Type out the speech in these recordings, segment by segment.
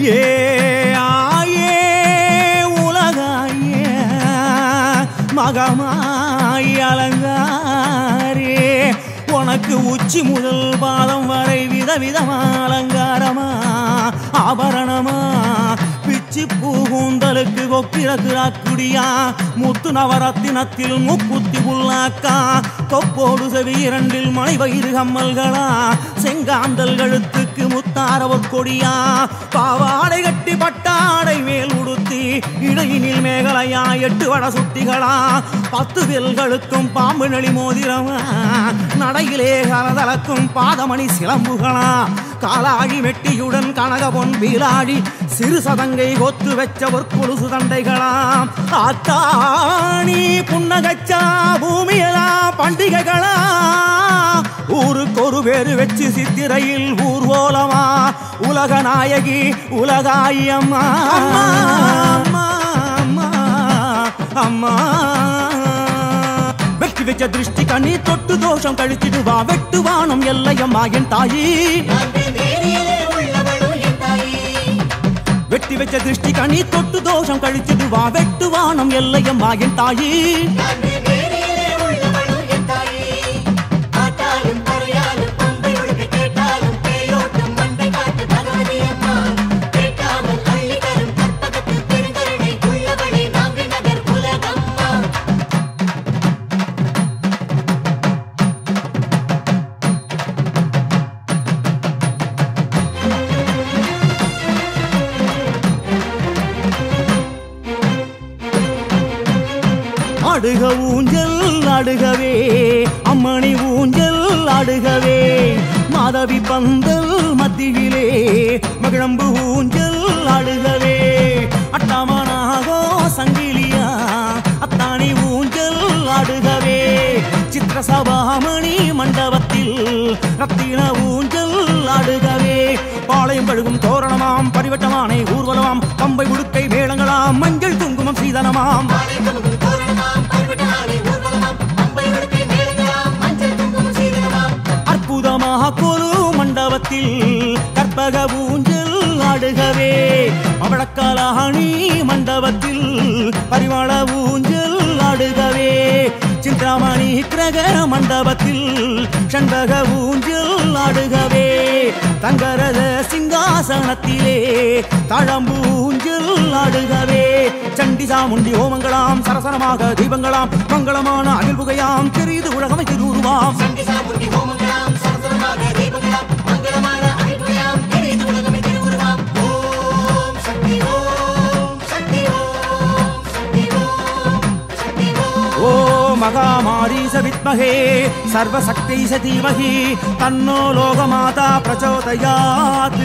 ஏ ஆயே உலகாயே மகமாய் அலங்காரே உனக்கு உச்சி முதல் பாதம் வரை விதவிதமா அலங்காரமா ஆபரணமா பிச்சி பூகுந்தலுக்கு கொக்கிரக்குடியா முத்து நவரத்தினத்தில் முக்குத்தி புல்லாக்கா தொப்போடு செவி இரண்டில் மணி வயிறு கம்மல்களா செங்காந்தல் கழுத்துக்கு முத்தாரவர் கொடியா பாவாடை கட்டி பட்டாடை மேல் உடுத்தி இடையினில் மேகலையா 8 வட சுட்டிகளா 10 வெல்களுக்கும் பாம்பு நெளி மோதிரமா நடையிலே கலதலக்கும் பாதமணி சிலம்புகளா காலாழி வெட்டியுடன் கனக பொன் பீலாழி சிறு சதங்கை கொத்து வெச்சவர் கொலுசு தண்டைகளா ஆத்தாணி புன்னகச்சா பூமியலா பண்டிகைகளா ஊருக்கு ஒரு பேரு வச்சு சித்திரையில் ஊர்வலமா உலக நாயகி உலகாயம்மா அம்மா அம்மா அம்மா வெட்டி வச்ச திருஷ்டி கண்ணி தொட்டு தோஷம் கழிச்சிடுவா வெட்டுவானம் எல்லையம்மா என் தாயி வெட்டி வச்ச திருஷ்டி கண்ணி தொட்டு தோஷம் கழிச்சிடுவா வெட்டுவானம் எல்லையம்மா என் தாயி ஆடுக ஊஞ்சல் ஆடுகவே அம்மணி ஊஞ்சல் ஆடுகவே மாதவி பந்தல் மத்தியிலே மகிழம்பு ஊஞ்சல் ஆடுகவே அட்டாமனாகோ சங்கிலியா அத்தாணி ஊஞ்சல் ஆடுகவே சித்திரசபாமணி மண்டபத்தில் ரத்தின ஊஞ்சல் ஆடுகவே பாளையம் கழுகும் தோரணமாம் பரிவட்டமானை ஊர்வலமாம் பம்பை உடுக்கை வேளங்களாம் மஞ்சள் குங்குமம் சீதனமாம் அற்புதமாக கொலு மண்டபத்தில் கற்பக ஊஞ்சல் ஆடுகவே அவளக்காலாணி மண்டபத்தில் பரிமள ஊஞ்சல் ஆடுகவே சிந்தாமணி கிரக மண்டபத்தில் சண்பக ஊஞ்சல் ஆடுகவே தங்கரத சிங்காசனத்திலே தாழம்பு ஊஞ்சல் ஆடுகவே சண்டி சாமுண்டி ஹோமங்களாம் சரசரமாக தீபங்களாம் மங்களமான அகில்புகையாம் தெரிது உலகமை திருவுருவாம் மகாமாரி சவித்மகே சர்வசக்தி சதீமகி தன்னோ லோகமாதா பிரச்சோதயாத்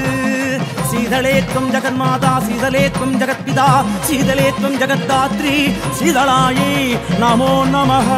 சீதளேத்வம் ஜகன்மாதா சீதளேத்வம் ஜகத்பிதா சீதளேத்வம் ஜகத்தாத்ரி சீதளாயை நமோ நமः